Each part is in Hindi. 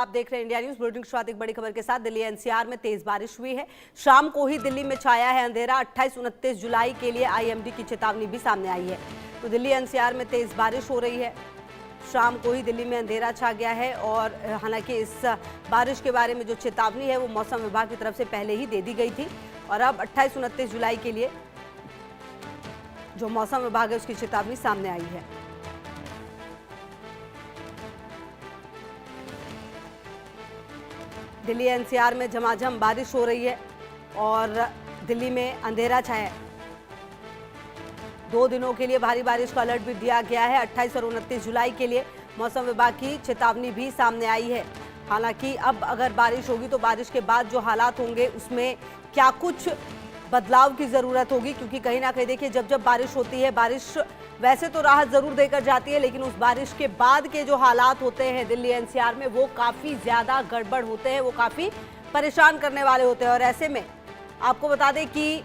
आप देख रहे हैं इंडिया न्यूज बुलेटिन। शुरुआत एक बड़ी खबर के साथ। दिल्ली एनसीआर में तेज बारिश हुई है। शाम को ही दिल्ली में छाया है अंधेरा। 28-29 जुलाई के लिए आईएमडी की चेतावनी भी सामने आई है। तो दिल्ली एनसीआर में तेज बारिश हो रही है। शाम को ही दिल्ली में अंधेरा छा गया है और हालांकि इस बारिश के बारे में जो चेतावनी है वो मौसम विभाग की तरफ से पहले ही दे दी गई थी और अब 28-29 जुलाई के लिए जो मौसम विभाग है उसकी चेतावनी सामने आई है। दिल्ली एनसीआर में झमाझम बारिश हो रही है और दिल्ली में अंधेरा छाया है। 2 दिनों के लिए भारी बारिश का अलर्ट भी दिया गया है। 28 और 29 जुलाई के लिए मौसम विभाग की चेतावनी भी सामने आई है। हालांकि अब अगर बारिश होगी तो बारिश के बाद जो हालात होंगे उसमें क्या कुछ बदलाव की ज़रूरत होगी, क्योंकि कहीं ना कहीं देखिए जब बारिश होती है, बारिश वैसे तो राहत ज़रूर देकर जाती है, लेकिन उस बारिश के बाद के जो हालात होते हैं दिल्ली एनसीआर में वो काफ़ी ज़्यादा गड़बड़ होते हैं, वो काफ़ी परेशान करने वाले होते हैं। और ऐसे में आपको बता दें कि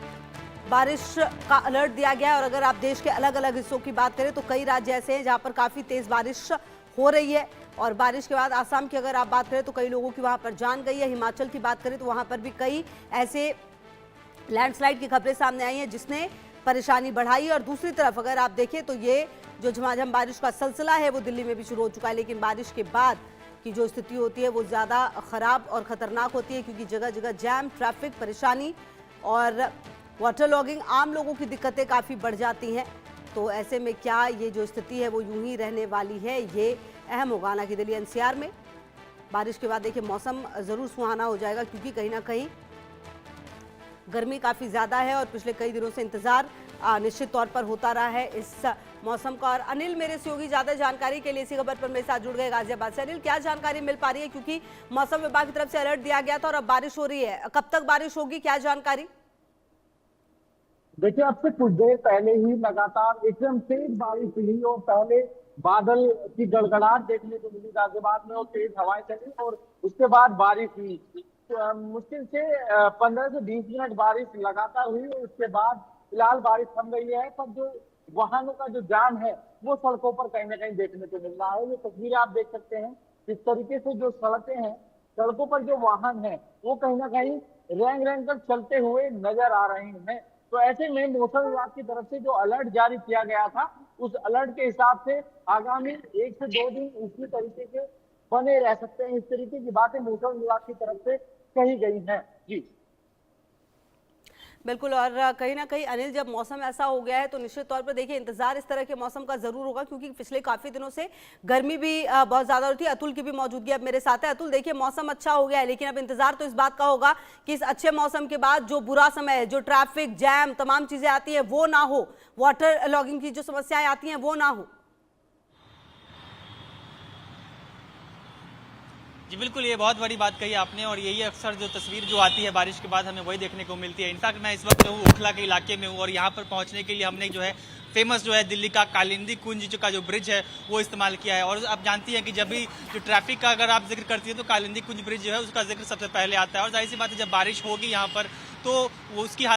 बारिश का अलर्ट दिया गया है और अगर आप देश के अलग अलग हिस्सों की बात करें तो कई राज्य ऐसे हैं जहाँ पर काफ़ी तेज़ बारिश हो रही है। और बारिश के बाद आसाम की अगर आप बात करें तो कई लोगों की वहाँ पर जान गई है। हिमाचल की बात करें तो वहाँ पर भी कई ऐसे लैंडस्लाइड की खबरें सामने आई हैं जिसने परेशानी बढ़ाई। और दूसरी तरफ अगर आप देखें तो ये जो झमाझम बारिश का सिलसिला है वो दिल्ली में भी शुरू हो चुका है, लेकिन बारिश के बाद की जो स्थिति होती है वो ज़्यादा ख़राब और ख़तरनाक होती है, क्योंकि जगह जगह जैम, ट्रैफिक, परेशानी और वाटर लॉगिंग, आम लोगों की दिक्कतें काफ़ी बढ़ जाती हैं। तो ऐसे में क्या ये जो स्थिति है वो यूं ही रहने वाली है, ये अहम होगा। हालांकि दिल्ली एनसीआर में बारिश के बाद देखिए मौसम ज़रूर सुहाना हो जाएगा, क्योंकि कहीं ना कहीं गर्मी काफ़ी ज़्यादा है और पिछले कई दिनों से इंतज़ार निश्चित तौर पर होता रहा है इस मौसम का। और अनिल मेरे सहयोगी ज़्यादा जानकारी के लिए इसी खबर पर मेरे साथ जुड़ गए गाजियाबाद से। अनिल, क्या जानकारी मिल पा रही है, क्योंकि मौसम विभाग की तरफ से अलर्ट दिया गया था और अब बारिश हो रही है, कब तक बारिश होगी, क्या जानकारी? देखिए, अब से कुछ देर पहले ही लगातार एकदम तेज बारिश हुई और पहले बादल की गड़गड़ाहट देखने को मिली गाजियाबाद में और तेज हवाएं चली और उसके बाद बारिश हुई। तो, मुश्किल से 15 से 20 मिनट बारिश लगातार हुई और उसके बाद फिलहाल बारिश थम गई है। पर जो वाहनों का जो जाम है वो सड़कों पर कहीं ना कहीं देखने को मिल रहा है। ये तस्वीरें आप देख सकते हैं किस तरीके से जो सड़कें हैं, सड़कों पर जो वाहन है वो कहीं ना कहीं रेंग रेंग कर चलते हुए नजर आ रहे हैं। तो ऐसे में मौसम विभाग की तरफ से जो अलर्ट जारी किया गया था उस अलर्ट के हिसाब से आगामी 1 से 2 दिन इसी तरीके से बने रह सकते हैं। इस तरीके की बातें मौसम विभाग की तरफ से कही गई हैं। जी बिल्कुल। और कहीं ना कहीं अनिल, जब मौसम ऐसा हो गया है तो निश्चित तौर पर देखिए इंतजार इस तरह के मौसम का जरूर होगा, क्योंकि पिछले काफी दिनों से गर्मी भी बहुत ज्यादा होती है। अतुल की भी मौजूदगी अब मेरे साथ है। अतुल, देखिए मौसम अच्छा हो गया है, लेकिन अब इंतजार तो इस बात का होगा कि इस अच्छे मौसम के बाद जो बुरा समय है, जो ट्रैफिक जैम तमाम चीजें आती है वो ना हो, वाटर लॉगिंग की जो समस्याएं आती हैं वो ना हो। जी बिल्कुल, ये बहुत बड़ी बात कही आपने और यही अक्सर जो तस्वीर जो आती है बारिश के बाद हमें वही देखने को मिलती है। इनफैक्ट मैं इस वक्त हूँ ओखला के इलाके में हूँ और यहाँ पर पहुँचने के लिए हमने जो है फेमस जो है दिल्ली का कालिंदी कुंज का जो ब्रिज है वो इस्तेमाल किया है। और आप जानती हैं कि जब भी जो ट्रैफिक का अगर आप जिक्र करती है तो कालिंदी कुंज ब्रिज जो है उसका जिक्र सबसे पहले आता है। और जाहिर सी बात है जब बारिश होगी यहाँ पर तो वो उसकी